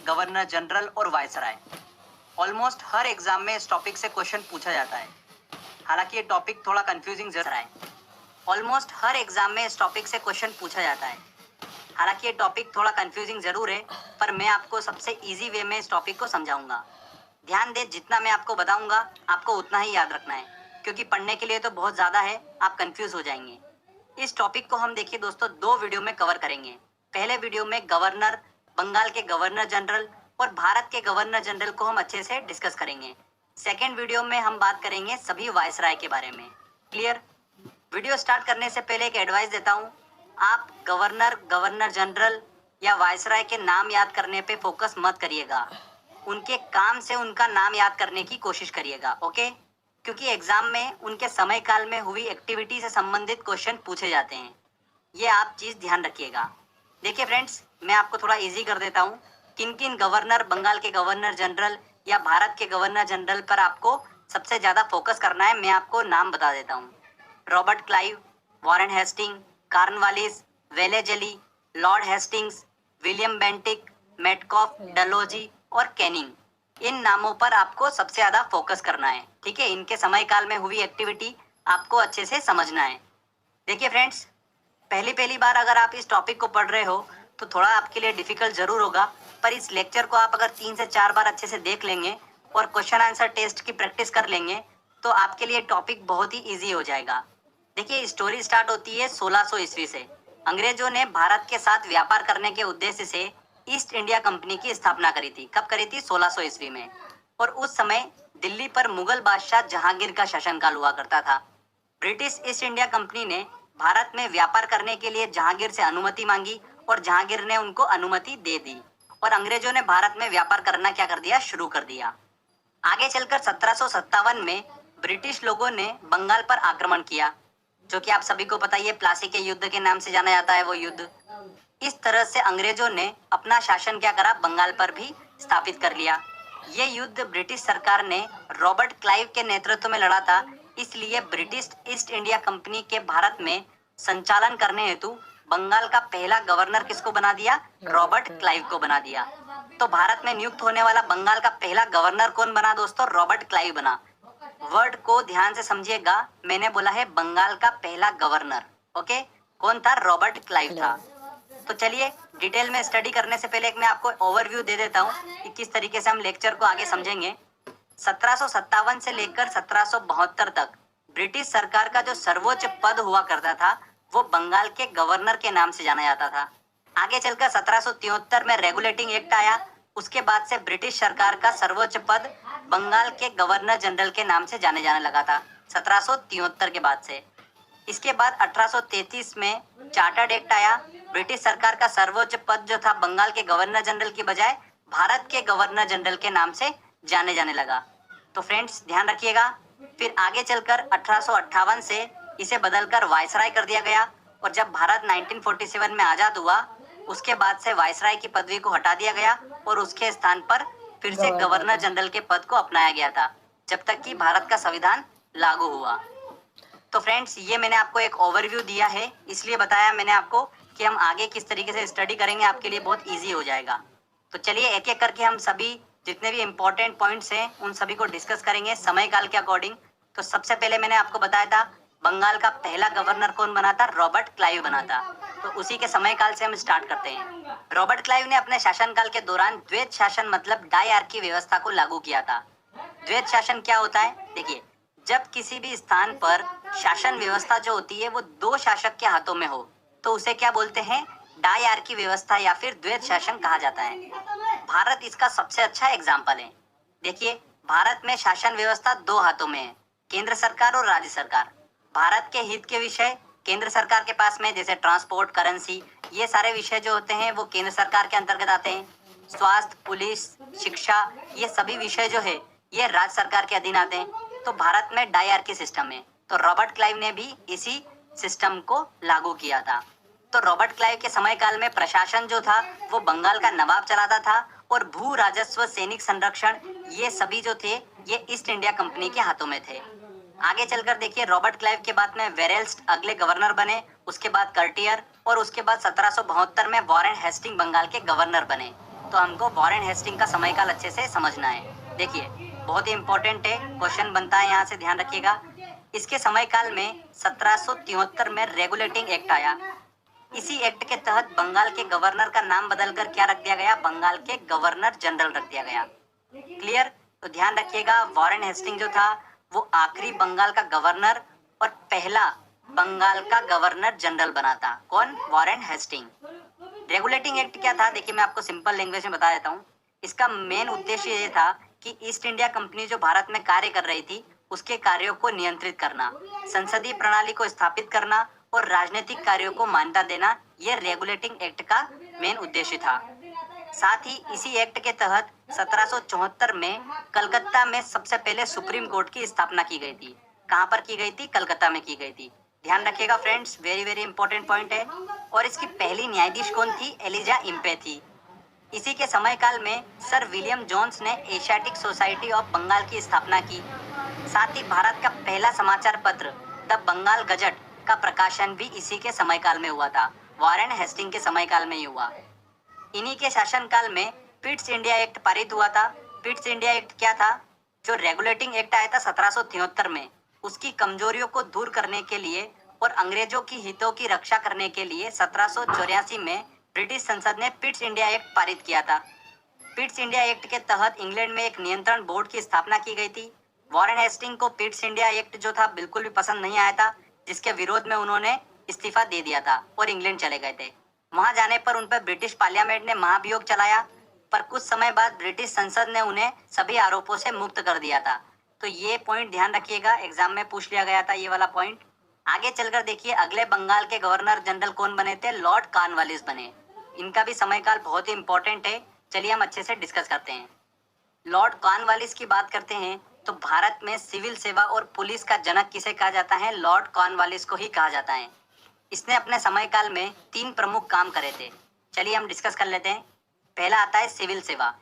Governor general और viceroy. Almost हर exam में इस टॉपिक से क्वेश्चन पूछा जाता है। हालांकि ये टॉपिक थोड़ा कंफ्यूजिंग जरूर है। ऑलमोस्ट हर एग्जाम में इस टॉपिक से क्वेश्चन पूछा जाता है। हालांकि ये टॉपिक थोड़ा कंफ्यूजिंग जरूर है, पर मैं आपको सबसे इजी वे में इस टॉपिक को समझाऊंगा। ध्यान दे, जितना मैं आपको बताऊंगा आपको उतना ही याद रखना है, क्योंकि पढ़ने के लिए तो बहुत ज़्यादा है, आप कंफ्यूज हो जाएंगे। इस टॉपिक को हम देखिए दोस्तों 2 वीडियो में कवर करेंगे। पहले वीडियो में गवर्नर, बंगाल के गवर्नर जनरल और भारत के गवर्नर जनरल को हम अच्छे से डिस्कस करेंगे। सेकेंड वीडियो में हम बात करेंगे सभी वायसराय के बारे में। क्लियर? वीडियो स्टार्ट करने से पहले एक एडवाइस देता हूँ, आप गवर्नर, गवर्नर जनरल या वायसराय के नाम याद करने पे फोकस मत करिएगा। उनके काम से उनका नाम याद करने की कोशिश करिएगा, ओके? क्योंकि एग्जाम में उनके समय काल में हुई एक्टिविटी से संबंधित क्वेश्चन पूछे जाते हैं। ये आप चीज़ ध्यान रखिएगा। देखिए फ्रेंड्स, मैं आपको थोड़ा इजी कर देता हूँ। किन किन गवर्नर, बंगाल के गवर्नर जनरल या भारत के गवर्नर जनरल पर आपको सबसे ज़्यादा फोकस करना है, मैं आपको नाम बता देता हूँ। Robert Clive, Warren Hasting, Cornwallis, Wellesley, Lord Hastings, William Bentinck, Metcalfe, Dalhousie और कैनिंग। इन नामों पर आपको सबसे ज़्यादा फोकस करना है, ठीक है? इनके समय काल में हुई एक्टिविटी आपको अच्छे से समझना है। देखिए फ्रेंड्स, पहली बार अगर आप इस टॉपिक को पढ़ रहे हो तो थोड़ा आपके लिए डिफिकल्ट जरूर होगा, पर इस लेक्चर को आप अगर 3 से 4 बार अच्छे से देख लेंगे और क्वेश्चन आंसर टेस्ट की प्रैक्टिस कर लेंगे तो आपके लिए टॉपिक बहुत ही ईजी हो जाएगा। देखिए, स्टोरी स्टार्ट होती है 1600 ईस्वी से। अंग्रेजों ने भारत के साथ व्यापार करने के उद्देश्य से ईस्ट इंडिया कंपनी की स्थापना करी थी। कब करी थी? 1600 ईस्वी में। और उस समय दिल्ली पर मुगल बादशाह जहांगीर का शासनकाल हुआ करता था। ब्रिटिश ईस्ट इंडिया कंपनी ने भारत में व्यापार करने के लिए जहांगीर से अनुमति मांगी और जहांगीर ने उनको अनुमति दे दी और अंग्रेजों ने भारत में व्यापार करना क्या कर दिया? शुरू कर दिया। आगे चलकर 1757 में ब्रिटिश लोगों ने बंगाल पर आक्रमण किया, जो कि आप सभी को पता ही है, प्लासी के युद्ध के नाम से जाना जाता है वो युद्ध। इस तरह से अंग्रेजों ने अपना शासन क्या करा? बंगाल पर भी स्थापित कर लिया। ये युद्ध ब्रिटिश सरकार ने रॉबर्ट क्लाइव के नेतृत्व में लड़ा था, इसलिए ब्रिटिश ईस्ट इंडिया कंपनी के भारत में संचालन करने हेतु बंगाल का पहला गवर्नर किसको बना दिया? रॉबर्ट क्लाइव को बना दिया। तो भारत में नियुक्त होने वाला बंगाल का पहला गवर्नर कौन बना दोस्तों? रॉबर्ट क्लाइव बना। वर्ड को ध्यान से समझिएगा, मैंने बोला है बंगाल का पहला गवर्नर, ओके? कौन था? रॉबर्ट क्लाइव था। तो चलिए, डिटेल में स्टडी करने से पहले एक मैं आपको ओवरव्यू दे देता हूँ कि किस तरीके से हम लेक्चर को आगे समझेंगे। 1757 से लेकर 1772 तक ब्रिटिश सरकार का जो सर्वोच्च पद हुआ करता था वो बंगाल के गवर्नर के नाम से जाना जाता था। आगे चलकर 1773 में रेगुलेटिंग एक्ट आया। उसके बाद से ब्रिटिश सरकार का सर्वोच्च पद बंगाल के गवर्नर जनरल के नाम से जाने लगा था 1773 के बाद से। इसके बाद 1833 में चार्टर्ड एक्ट आया। ब्रिटिश सरकार का सर्वोच्च पद जो था बंगाल के गवर्नर जनरल की बजाय भारत के गवर्नर जनरल के नाम से जाने लगा। तो फ्रेंड्स ध्यान रखिएगा। फिर आगे चलकर 1858 से इसे बदलकर वायसराय कर दिया गया और जब भारत 1947 में आज़ाद हुआ उसके बाद से वायसराय की पदवी को हटा दिया गया और उसके स्थान पर फिर से गवर्नर जनरल के पद को अपनाया गया था, जब तक कि भारत का संविधान लागू हुआ। तो फ्रेंड्स, ये मैंने आपको एक ओवरव्यू दिया है, इसलिए बताया मैंने आपको कि हम आगे किस तरीके से स्टडी करेंगे, आपके लिए बहुत ईजी हो जाएगा। तो चलिए एक एक करके हम सभी जितने भी इम्पोर्टेंट पॉइंट्स हैं उन सभी को डिस्कस करेंगे समय काल के अकॉर्डिंग। तो सबसे पहले मैंने आपको बताया था बंगाल का पहला गवर्नर कौन बना था? रॉबर्ट क्लाइव बना था। तो उसी के समय काल से हम स्टार्ट करते हैं। रॉबर्ट क्लाइव ने अपने शासनकाल के दौरान द्वैत शासन मतलब डायआर्की व्यवस्था को लागू किया था। द्वैत शासन क्या होता है? देखिए, जब किसी भी स्थान पर शासन व्यवस्था जो होती है वो 2 शासक के हाथों में हो तो उसे क्या बोलते हैं? डायआर्की व्यवस्था या फिर द्वैत शासन कहा जाता है। भारत इसका सबसे अच्छा एग्जाम्पल है। देखिए, भारत में शासन व्यवस्था 2 हाथों में है, केंद्र सरकार और राज्य सरकार। भारत के हित के विषय केंद्र सरकार के पास में, जैसे ट्रांसपोर्ट, करेंसी, ये सारे विषय जो होते हैं वो केंद्र सरकार के अंतर्गत आते हैं। स्वास्थ्य, पुलिस, शिक्षा, ये सभी विषय जो है ये राज्य सरकार के अधीन आते हैं। तो भारत में डायआर्की सिस्टम है। तो रॉबर्ट क्लाइव ने भी इसी सिस्टम को लागू किया था। तो रॉबर्ट क्लाइव के समय काल में प्रशासन जो था वो बंगाल का नवाब चलाता था और भू राजस्व, सैनिक संरक्षण, ये सभी जो थे ये ईस्ट इंडिया कंपनी के हाथों में थे। आगे चलकर देखिए, रॉबर्ट क्लाइव के बाद में वेरेल्स्ट अगले गवर्नर बने, उसके बाद कर्टियर और उसके बाद 1772 में वॉरेन हेस्टिंग बंगाल के गवर्नर बने। तो हमको वॉरेन हेस्टिंग का समयकाल अच्छे से समझना है। देखिए बहुत ही इंपॉर्टेंट है, क्वेश्चन बनता है यहाँ से, ध्यान रखिएगा। इसके समयकाल में 1773 में रेगुलेटिंग एक्ट आया। इसी एक्ट के तहत बंगाल के गवर्नर का नाम बदलकर क्या रख दिया गया, बंगाल के गवर्नर जनरल रख दिया गया। क्लियर? तो ध्यान रखिएगा, वॉरेन हेस्टिंग जो था वो आखिरी बंगाल का गवर्नर और पहला बंगाल का गवर्नर जनरल बना था। कौन? Warren Hasting. रेगुलेटिंग एक्ट क्या था, देखिए मैं आपको सिंपल लैंग्वेज में बता देता हूँ। इसका मेन उद्देश्य ये था कि ईस्ट इंडिया कंपनी जो भारत में कार्य कर रही थी उसके कार्यों को नियंत्रित करना, संसदीय प्रणाली को स्थापित करना और राजनीतिक कार्यों को मान्यता देना, यह रेगुलेटिंग एक्ट का मेन उद्देश्य था। साथ ही इसी एक्ट के तहत 1774 में कलकत्ता में सबसे पहले सुप्रीम कोर्ट की स्थापना की गई थी। कहाँ पर की गई थी? कलकत्ता में की गई थी। ध्यान रखिएगा friends, very very important point है। और इसकी पहली न्यायाधीश कौन थी? एलिजा इम्पे थी। इसी के समयकाल में सर विलियम जोन्स ने एशियाटिक सोसाइटी ऑफ बंगाल की स्थापना की। साथ ही भारत का पहला समाचार पत्र द बंगाल गजट का प्रकाशन भी इसी के समयकाल में हुआ था। वॉरेन हेस्टिंग के समयकाल में ही हुआ। इन्हीं के शासनकाल में पिट्स इंडिया एक्ट पारित हुआ था। पिट्स इंडिया एक्ट क्या था? जो रेगुलेटिंग एक्ट आया था 1773 में, उसकी कमजोरियों को दूर करने के लिए और अंग्रेजों की हितों की रक्षा करने के लिए 1784 में ब्रिटिश संसद ने पिट्स इंडिया एक्ट पारित किया था। पिट्स इंडिया एक्ट के तहत इंग्लैंड में एक नियंत्रण बोर्ड की स्थापना की गई थी। वॉरेन हेस्टिंग को पिट्स इंडिया एक्ट जो था बिल्कुल भी पसंद नहीं आया था, जिसके विरोध में उन्होंने इस्तीफा दे दिया था और इंग्लैंड चले गए थे। वहां जाने पर उन पर ब्रिटिश पार्लियामेंट ने महाभियोग चलाया, पर कुछ समय बाद ब्रिटिश संसद ने उन्हें सभी आरोपों से मुक्त कर दिया था। तो ये पॉइंट ध्यान रखिएगा, एग्जाम में पूछ लिया गया था ये वाला पॉइंट। आगे चलकर देखिए अगले बंगाल के गवर्नर जनरल कौन बने थे? लॉर्ड कॉर्नवालिस बने। इनका भी समयकाल बहुत ही इंपॉर्टेंट है, चलिए हम अच्छे से डिस्कस करते हैं। लॉर्ड कॉर्नवालिस की बात करते हैं तो भारत में सिविल सेवा और पुलिस का जनक किसे कहा जाता है? लॉर्ड कॉर्नवालिस को ही कहा जाता है। इसने अपने समयकाल में 3 प्रमुख काम करे थे। चलिए हम डिस्कस कर लेते हैं। पहला आता है सिविल सेवा।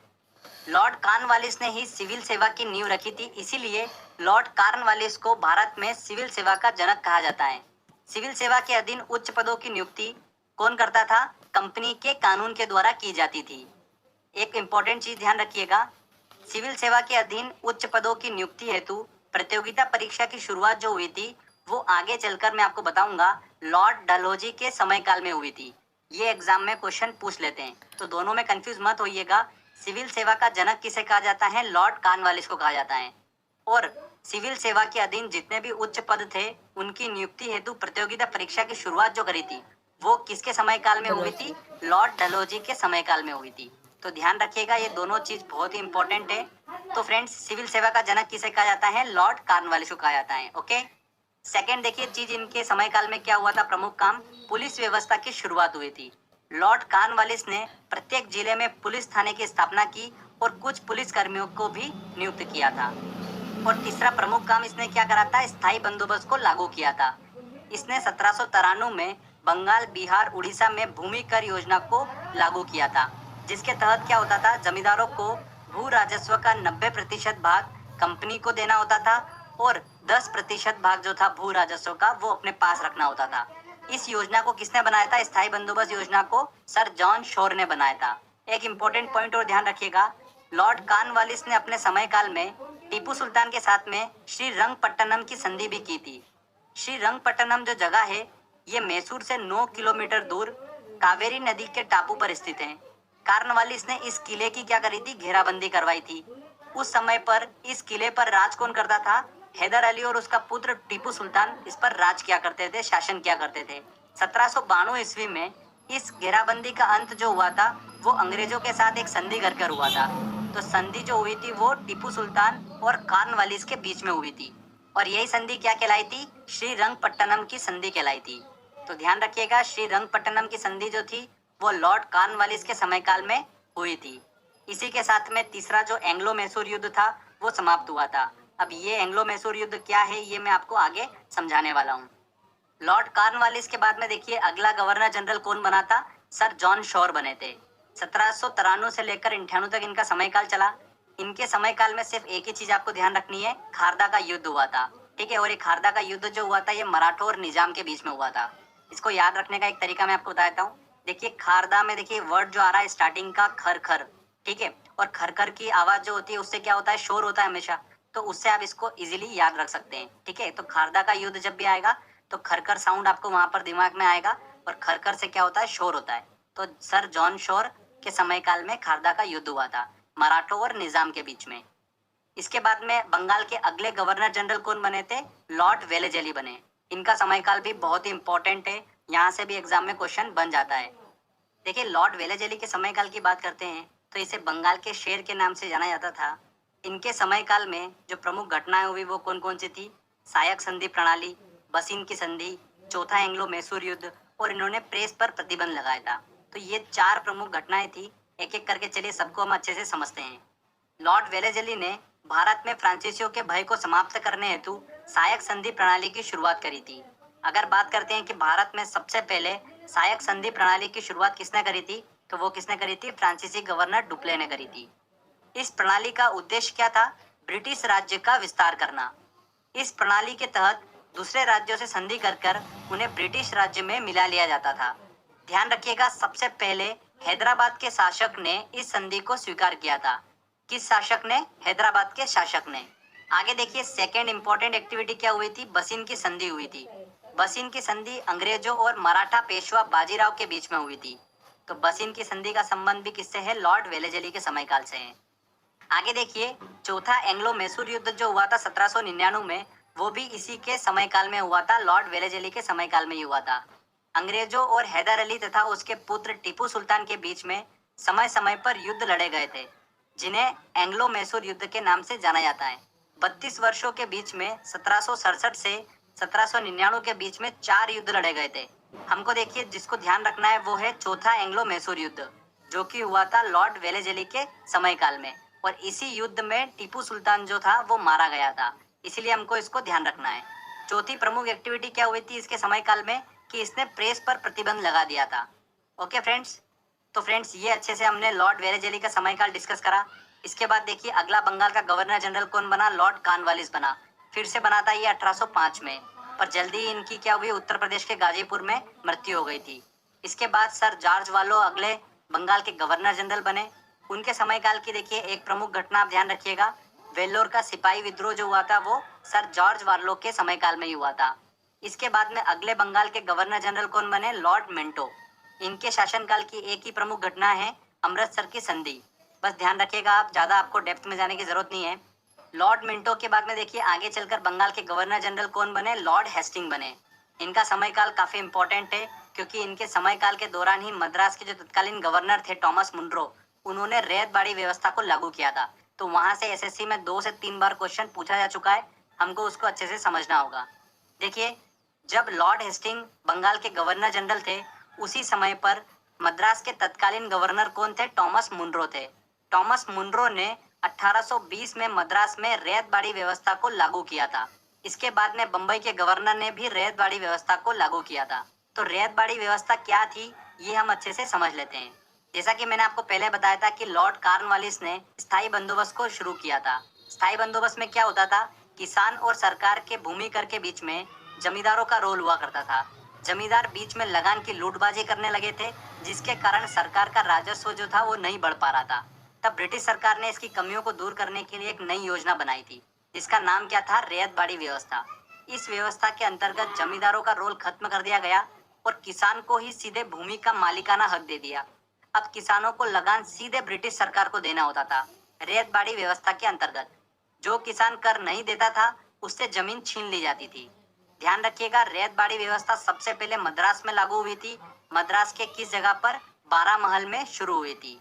लॉर्ड कॉर्नवालिस ने ही सिविल सेवा की नींव रखी थी, इसीलिए लॉर्ड कॉर्नवालिस को भारत में सिविल सेवा का जनक कहा जाता है। सिविल सेवा के अधीन उच्च पदों की नियुक्ति कौन करता था? कंपनी के कानून के द्वारा की जाती थी। एक इंपॉर्टेंट चीज ध्यान रखिएगा, सिविल सेवा के अधीन उच्च पदों की नियुक्ति हेतु प्रतियोगिता परीक्षा की शुरुआत जो हुई थी वो आगे चलकर मैं आपको बताऊंगा लॉर्ड डलहौजी के समयकाल में हुई थी। ये एग्जाम में क्वेश्चन पूछ लेते हैं, तो दोनों में कंफ्यूज मत होइएगा। सिविल सेवा का जनक किसे कहा जाता है? लॉर्ड कॉर्नवालिस को कहा जाता है। और सिविल सेवा के अधीन जितने भी उच्च पद थे उनकी नियुक्ति हेतु प्रतियोगिता परीक्षा की शुरुआत जो करी थी वो किसके समयकाल में हुई थी? लॉर्ड डलहौजी के समयकाल में हुई थी। तो ध्यान रखिएगा, ये दोनों चीज बहुत ही इंपॉर्टेंट है। तो फ्रेंड्स, सिविल सेवा का जनक किसे कहा जाता है? लॉर्ड कॉर्नवालिस को कहा जाता है। ओके, सेकेंड देखिए चीज इनके समयकाल में क्या हुआ था? प्रमुख काम, पुलिस व्यवस्था की शुरुआत हुई थी। लॉर्ड कॉर्नवालिस ने प्रत्येक जिले में पुलिस थाने की स्थापना की और कुछ पुलिस कर्मियों को भी नियुक्त किया था। और तीसरा प्रमुख काम इसने क्या करा था? स्थायी बंदोबस्त को लागू किया था। इसने 1793 में बंगाल, बिहार, उड़ीसा में भूमि कर योजना को लागू किया था, जिसके तहत क्या होता था? जमींदारों को भू राजस्व का 90% भाग कंपनी को देना होता था और 10% भाग जो था भू राजस्व का वो अपने पास रखना होता था। इस योजना को किसने बनाया था? स्थायी बंदोबस्त योजना को सर जॉन शोर ने बनाया था। एक इम्पोर्टेंट पॉइंट और ध्यान रखिएगा, लॉर्ड कॉर्नवालिस ने अपने समयकाल में टीपू सुल्तान के साथ में श्री रंगपट्टनम की संधि भी की थी। श्री रंगपट्टनम जो जगह है ये मैसूर से 9 किलोमीटर दूर कावेरी नदी के टापू पर स्थित है। कॉर्नवालिस ने इस किले की क्या करी थी? घेराबंदी करवाई थी। उस समय पर इस किले पर राज कौन करता था? हैदर अली और उसका पुत्र टीपू सुल्तान इस पर राज किया करते थे, शासन किया करते थे। 1792 ईस्वी में इस घेराबंदी का अंत जो हुआ था वो अंग्रेजों के साथ एक संधि कर हुआ था। तो संधि जो हुई थी वो टीपू सुल्तान और कॉर्नवालिस के बीच में हुई थी और यही संधि क्या कहलाई थी? श्री रंगपट्टनम की संधि कहलाई थी। तो ध्यान रखिएगा, श्री रंगपट्टनम की संधि जो थी वो लॉर्ड कॉर्नवालिस के समयकाल में हुई थी। इसी के साथ में तीसरा जो एंग्लो मैसूर युद्ध था वो समाप्त हुआ था। अब ये एंग्लो मैसूर युद्ध क्या है ये मैं आपको आगे समझाने वाला हूँ। लॉर्ड कॉर्नवालिस के बाद में देखिए अगला गवर्नर जनरल कौन बना था? सर जॉन शोर बने थे। 1793 से लेकर 98 तक इनका समयकाल चला। इनके समयकाल में सिर्फ एक ही चीज आपको ध्यान रखनी है, खारदा का युद्ध हुआ था। ठीक है, और ये खारदा का युद्ध जो हुआ था ये मराठों और निजाम के बीच में हुआ था। इसको याद रखने का एक तरीका मैं आपको बता देता हूँ। देखिए खारदा में देखिए वर्ड जो आ रहा है स्टार्टिंग का खर खर, ठीक है। और खर की आवाज जो होती है उससे क्या होता है, शोर होता है हमेशा, तो उससे आप इसको इजीली याद रख सकते हैं। ठीक है, तो खारदा का युद्ध जब भी आएगा तो खरखर साउंड आपको वहां पर दिमाग में आएगा, और खरखर से क्या होता है, शोर होता है। तो सर जॉन शोर के समय काल में खारदा का युद्ध हुआ था मराठों और निजाम के बीच में। इसके बाद में बंगाल के अगले गवर्नर जनरल कौन बने थे, लॉर्ड वेलेजेली बने। इनका समयकाल भी बहुत ही इंपॉर्टेंट है, यहाँ से भी एग्जाम में क्वेश्चन बन जाता है। देखिए, लॉर्ड वेलेजेली के समयकाल की बात करते हैं तो इसे बंगाल के शेर के नाम से जाना जाता था। इनके समयकाल में जो प्रमुख घटनाएं हुई वो कौन कौन सी थी, सायक संधि प्रणाली, बसीन की संधि, चौथा एंग्लो मैसूर युद्ध, और इन्होंने प्रेस पर प्रतिबंध लगाया था। तो ये 4 प्रमुख घटनाएं थी। एक एक करके चलिए सबको हम अच्छे से समझते हैं। लॉर्ड वेलेजेली ने भारत में फ्रांसीसियों के भय को समाप्त करने हेतु सायक संधि प्रणाली की शुरुआत करी थी। अगर बात करते हैं कि भारत में सबसे पहले सायक संधि प्रणाली की शुरुआत किसने करी थी, तो वो किसने करी थी, फ्रांसीसी गवर्नर डुप्ले ने करी थी। इस प्रणाली का उद्देश्य क्या था, ब्रिटिश राज्य का विस्तार करना। इस प्रणाली के तहत दूसरे राज्यों से संधि कर कर उन्हें ब्रिटिश राज्य में मिला लिया जाता था। ध्यान रखिएगा, सबसे पहले हैदराबाद के शासक ने इस संधि को स्वीकार किया था। किस शासक ने, हैदराबाद के शासक ने। आगे देखिए, सेकेंड इंपॉर्टेंट एक्टिविटी क्या हुई थी, बसीन की संधि हुई थी। बसीन की संधि अंग्रेजों और मराठा पेशवा बाजीराव के बीच में हुई थी। तो बसीन की संधि का संबंध भी किससे है, लॉर्ड वेलेजेली के समयकाल से है। आगे देखिए, चौथा एंग्लो मैसूर युद्ध जो हुआ था 1799 में, वो भी इसी के समयकाल में हुआ था, लॉर्ड वेलेजेली के समयकाल में ही हुआ था। अंग्रेजों और हैदर अली तथा उसके पुत्र टीपू सुल्तान के बीच में समय समय पर युद्ध लड़े गए थे, जिन्हें एंग्लो मैसूर युद्ध के नाम से जाना जाता है। 32 वर्षों के बीच में 1767 से 1799 के बीच में 4 युद्ध लड़े गए थे। हमको देखिए, जिसको ध्यान रखना है वो है चौथा एंग्लो मैसूर युद्ध, जो कि हुआ था लॉर्ड वेलेजेली के समयकाल में, और इसी युद्ध में टीपू सुल्तान जो था वो मारा गया था। इसीलिए हमको इसको ध्यान रखना है। चौथी प्रमुख एक्टिविटी क्या हुई थी इसके समयकाल में, कि इसने प्रेस पर प्रतिबंध लगा दिया था। ओके फ्रेंड्स, तो फ्रेंड्स ये अच्छे से हमने लॉर्ड वेलेजेली का समयकाल डिस्कस करा। इसके बाद देखिए, अगला बंगाल का गवर्नर जनरल कौन बना, लॉर्ड कॉर्नवालिस बना। फिर से बना था ये 1805 में, पर जल्दी ही इनकी क्या हुई, उत्तर प्रदेश के गाजीपुर में मृत्यु हो गई थी। इसके बाद सर जॉर्ज वालो अगले बंगाल के गवर्नर जनरल बने। उनके समयकाल की देखिए एक प्रमुख घटना आप ध्यान रखिएगा, वेल्लोर का सिपाही विद्रोह जो हुआ था वो सर जॉर्ज वार्लो के समयकाल में ही हुआ था। इसके बाद में अगले बंगाल के गवर्नर जनरल कौन बने, लॉर्ड मिंटो। इनके शासनकाल की एक ही प्रमुख घटना है, अमृतसर की संधि। बस ध्यान रखिएगा, आप ज़्यादा आपको डेप्थ में जाने की जरूरत नहीं है। लॉर्ड मिंटो के बाद में देखिए आगे चलकर बंगाल के गवर्नर जनरल कौन बने, लॉर्ड हेस्टिंग बने। इनका समयकाल काफ़ी इंपॉर्टेंट है, क्योंकि इनके समयकाल के दौरान ही मद्रास के जो तत्कालीन गवर्नर थे टॉमस मुनरो, उन्होंने रैयत बाड़ी व्यवस्था को लागू किया था। तो वहां से एसएससी में 2 से 3 बार क्वेश्चन पूछा जा चुका है, हमको उसको अच्छे से समझना होगा। देखिए, जब लॉर्ड हेस्टिंग बंगाल के गवर्नर जनरल थे, उसी समय पर मद्रास के तत्कालीन गवर्नर कौन थे, टॉमस मुनरो थे। टॉमस मुनरो ने 1820 में मद्रास में रैयत बाड़ी व्यवस्था को लागू किया था। इसके बाद में बंबई के गवर्नर ने भी रैयत बाड़ी व्यवस्था को लागू किया था। तो रैयत बाड़ी व्यवस्था क्या थी, ये हम अच्छे से समझ लेते हैं। जैसा कि मैंने आपको पहले बताया था कि लॉर्ड कॉर्नवालिस ने स्थायी बंदोबस्त को शुरू किया था। स्थायी बंदोबस्त में क्या होता था, किसान और सरकार के भूमि कर के बीच में जमींदारों का रोल हुआ करता था। जमींदार बीच में लगान की लूटबाजी करने लगे थे, जिसके कारण सरकार का राजस्व जो था वो नहीं बढ़ पा रहा था। तब ब्रिटिश सरकार ने इसकी कमियों को दूर करने के लिए एक नई योजना बनाई थी, जिसका नाम क्या था, रैयत बाड़ी व्यवस्था। इस व्यवस्था के अंतर्गत जमींदारों का रोल खत्म कर दिया गया और किसान को ही सीधे भूमि का मालिकाना हक दे दिया। अब किसानों को लगान सीधे ब्रिटिश सरकार को देना होता था। रैयत बाड़ी व्यवस्था के अंतर्गत जो किसान कर नहीं देता था, उससे जमीन छीन ली जाती थी। ध्यान रखिएगा, रैयत बाड़ी व्यवस्था सबसे पहले मद्रास में लागू हुई थी। मद्रास के किस जगह पर, बारामहल में शुरू हुई थी।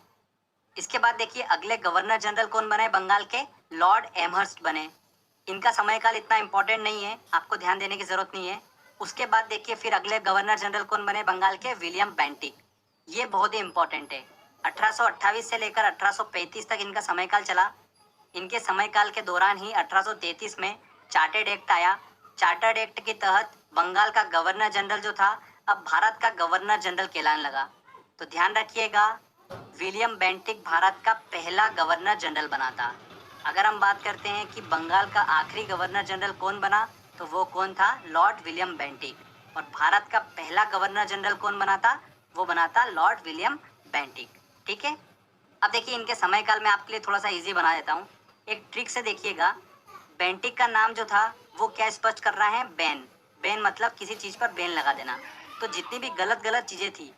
इसके बाद देखिए अगले गवर्नर जनरल कौन बने, बंगाल के लॉर्ड एमहर्स्ट बने। इनका समयकाल इतना इंपॉर्टेंट नहीं है, आपको ध्यान देने की जरूरत नहीं है। उसके बाद देखिए फिर अगले गवर्नर जनरल कौन बने, बंगाल के विलियम बेंटिक। ये बहुत ही इंपॉर्टेंट है। 1828 से लेकर 1835 तक इनका समयकाल चला। इनके समयकाल के दौरान ही 1833 में चार्टर्ड एक्ट आया। चार्टर्ड एक्ट के तहत बंगाल का गवर्नर जनरल जो था अब भारत का गवर्नर जनरल कहलाने लगा। तो ध्यान रखिएगा, विलियम बेंटिक भारत का पहला गवर्नर जनरल बना था। अगर हम बात करते हैं कि बंगाल का आखिरी गवर्नर जनरल कौन बना, तो वो कौन था, लॉर्ड विलियम बेंटिक। और भारत का पहला गवर्नर जनरल कौन बना था, वो बना था लॉर्ड विलियम बेंटिक। ठीक है, अब देखिए इनके समय काल में आपके लिए थोड़ा सा इजी बना देता हूँ। एक ट्रिक से देखिएगा, बेंटिक का नाम जो था वो क्या स्पष्ट कर रहा है, बैन। बैन मतलब किसी चीज़ पर बैन लगा देना। तो जितनी भी गलत गलत चीज़ें थी,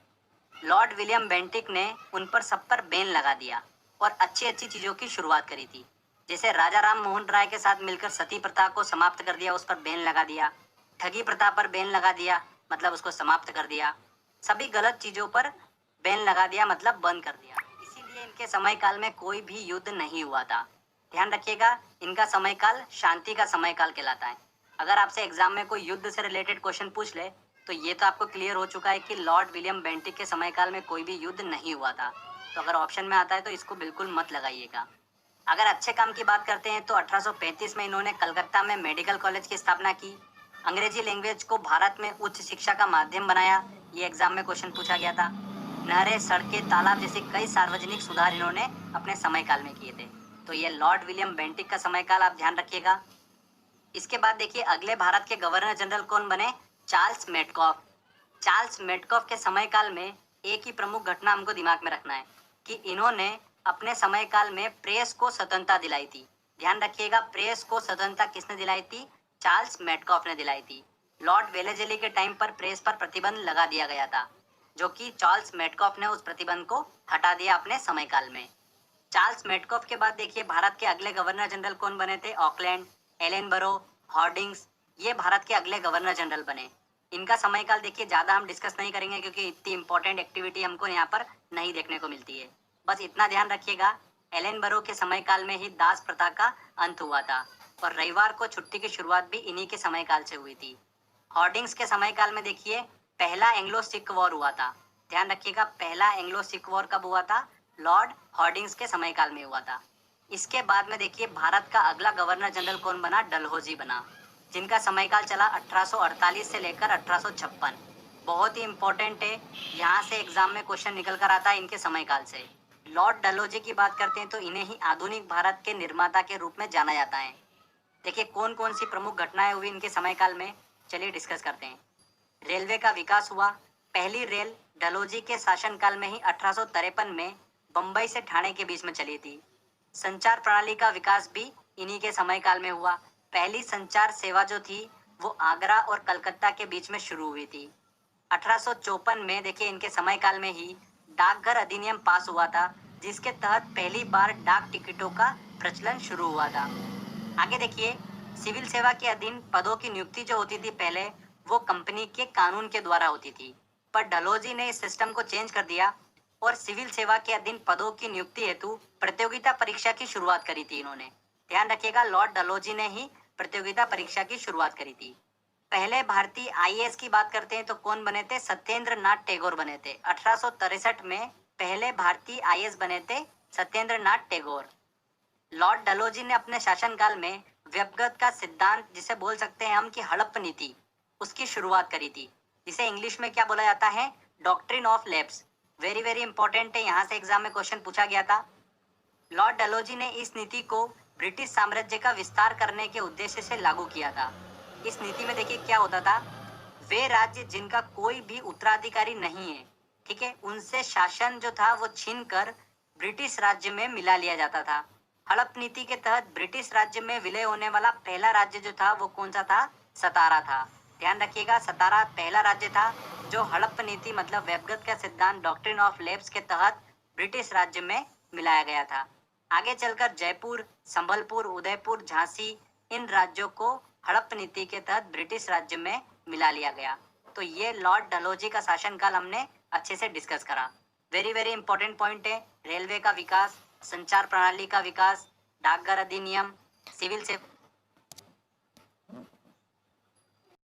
लॉर्ड विलियम बेंटिक ने उन पर सब पर बैन लगा दिया और अच्छी अच्छी चीज़ों की शुरुआत करी थी। जैसे राजा राम मोहन राय के साथ मिलकर सती प्रथा को समाप्त कर दिया, उस पर बैन लगा दिया। ठगी प्रथा पर बैन लगा दिया, मतलब उसको समाप्त कर दिया। सभी गलत चीज़ों पर बैन लगा दिया, मतलब बंद कर दिया। इसीलिए इनके समय काल में कोई भी युद्ध नहीं हुआ था। ध्यान रखिएगा, इनका समय काल शांति का समय काल कहलाता है। अगर आपसे एग्जाम में कोई युद्ध से रिलेटेड क्वेश्चन पूछ ले तो ये तो आपको क्लियर हो चुका है कि लॉर्ड विलियम बेंटिक के समय काल में कोई भी युद्ध नहीं हुआ था। तो अगर ऑप्शन में आता है तो इसको बिल्कुल मत लगाइएगा। अगर अच्छे काम की बात करते हैं तो 1835 में इन्होंने कलकत्ता में मेडिकल कॉलेज की स्थापना की। अंग्रेजी लैंग्वेज को भारत में उच्च शिक्षा का माध्यम बनाया। ये एग्जाम में क्वेश्चन पूछा गया था। नहरें, सड़कें, तालाब जैसे कई सार्वजनिक सुधार इन्होंने अपने समय काल में किए थे। तो ये लॉर्ड विलियम बेंटिक का समय काल आप ध्यान रखिएगा। इसके बाद देखिए अगले भारत के गवर्नर जनरल कौन बने, चार्ल्स मेटकॉफ। चार्ल्स मेटकॉफ के समय काल में एक ही प्रमुख घटना हमको दिमाग में रखना है कि इन्होंने अपने समय काल में प्रेस को स्वतंत्रता दिलाई थी। ध्यान रखिएगा, प्रेस को स्वतंत्रता किसने दिलाई थी, चार्ल्स मेटकॉफ ने दिलाई थी। लॉर्ड वेलेजली के टाइम पर प्रेस पर प्रतिबंध लगा दिया गया था, जो कि चार्ल्स मेटकॉफ ने उस प्रतिबंध को हटा दिया अपने समय काल में। चार्ल्स मेटकॉफ के बाद देखिए भारत के अगले गवर्नर जनरल कौन बने थे, ऑकलैंड, एलेनबरो, हॉर्डिंग्स। ये भारत के अगले गवर्नर जनरल बने। इनका समय काल देखिए ज़्यादा हम डिस्कस नहीं करेंगे क्योंकि इतनी इंपॉर्टेंट एक्टिविटी हमको यहाँ पर नहीं देखने को मिलती है। बस इतना ध्यान रखिएगा, एलेनबरो के समय काल में ही दास प्रथा का अंत हुआ था और रविवार को छुट्टी की शुरुआत भी इन्हीं के समय काल से हुई थी। हॉर्डिंग्स के समय काल में देखिए पहला एंग्लो सिख वॉर हुआ था। ध्यान रखिएगा, पहला एंग्लो सिख वॉर कब हुआ था, लॉर्ड हॉर्डिंग्स के समय काल में हुआ था। इसके बाद में देखिए भारत का अगला गवर्नर जनरल कौन बना, डलहौजी बना, जिनका समय काल चला 1848 से लेकर 1856। बहुत ही इंपॉर्टेंट है, यहाँ से एग्जाम में क्वेश्चन निकल कर आता है इनके समय काल से। लॉर्ड डलहौजी की बात करते हैं तो इन्हें ही आधुनिक भारत के निर्माता के रूप में जाना जाता है। देखिए कौन कौन सी प्रमुख घटनाएं हुई इनके समय काल में, चलिए डिस्कस करते हैं। रेलवे का विकास हुआ। पहली रेल डलहौजी के शासनकाल में ही 1853 में बम्बई से ठाणे के बीच में चली थी। संचार प्रणाली का विकास भी इन्हीं के समय काल में हुआ। पहली संचार सेवा जो थी वो आगरा और कलकत्ता के बीच में शुरू हुई थी। 1854 में देखिए इनके समय काल में ही डाकघर अधिनियम पास हुआ था, जिसके तहत पहली बार डाक टिकटों का प्रचलन शुरू हुआ था। आगे देखिए सिविल सेवा के अधीन पदों की नियुक्ति जो होती थी पहले, वो कंपनी के कानून के द्वारा होती थी, पर डलहौजी ने इस सिस्टम को चेंज कर दिया और सिविल सेवा के अधीन पदों की नियुक्ति हेतु प्रतियोगिता परीक्षा की शुरुआत करी थी इन्होंने। ध्यान रखिएगा, लॉर्ड डलहौजी ने ही प्रतियोगिता परीक्षा की शुरुआत करी थी। पहले भारतीय आईएएस की बात करते हैं तो कौन बने थे, सत्येंद्र नाथ टैगोर बने थे। 1863 में पहले भारतीय आईएएस बने थे सत्येंद्र नाथ टैगोर। लॉर्ड डलहौजी ने अपने शासनकाल में व्यक्तिगत का सिद्धांत, जिसे बोल सकते हैं हम कि हड़प्पा नीति, उसकी शुरुआत करी थी, जिसे इंग्लिश में क्या बोला जाता है, doctrine of lapse. Very very important है, यहाँ से एग्जाम में क्वेश्चन पूछा गया था। लॉर्ड डलहौजी ने इस नीति को ब्रिटिश साम्राज्य का विस्तार करने के उद्देश्य से लागू किया था। इस नीति में देखिए क्या होता था, वे राज्य जिनका कोई भी उत्तराधिकारी नहीं है, ठीक है, उनसे शासन जो था वो छीन कर ब्रिटिश राज्य में मिला लिया जाता था। हड़प नीति के तहत ब्रिटिश राज्य में विलय होने वाला पहला राज्य जो था वो कौन सा था, सतारा था। ध्यान रखिएगा, सतारा पहला राज्य था जो हड़प नीति मतलब व्यक्तिगत का सिद्धांत डॉक्ट्रिन ऑफ लैप्स के तहत ब्रिटिश राज्य में मिलाया गया था। आगे चलकर जयपुर, संबलपुर, उदयपुर, झांसी, इन राज्यों को हड़प नीति के तहत ब्रिटिश राज्य में मिला लिया गया। तो ये लॉर्ड डलहौजी का शासनकाल हमने अच्छे से डिस्कस करा। वेरी वेरी इंपॉर्टेंट पॉइंट है, रेलवे का विकास, संचार प्रणाली का विकास, डाकघर अधिनियम, सिविल से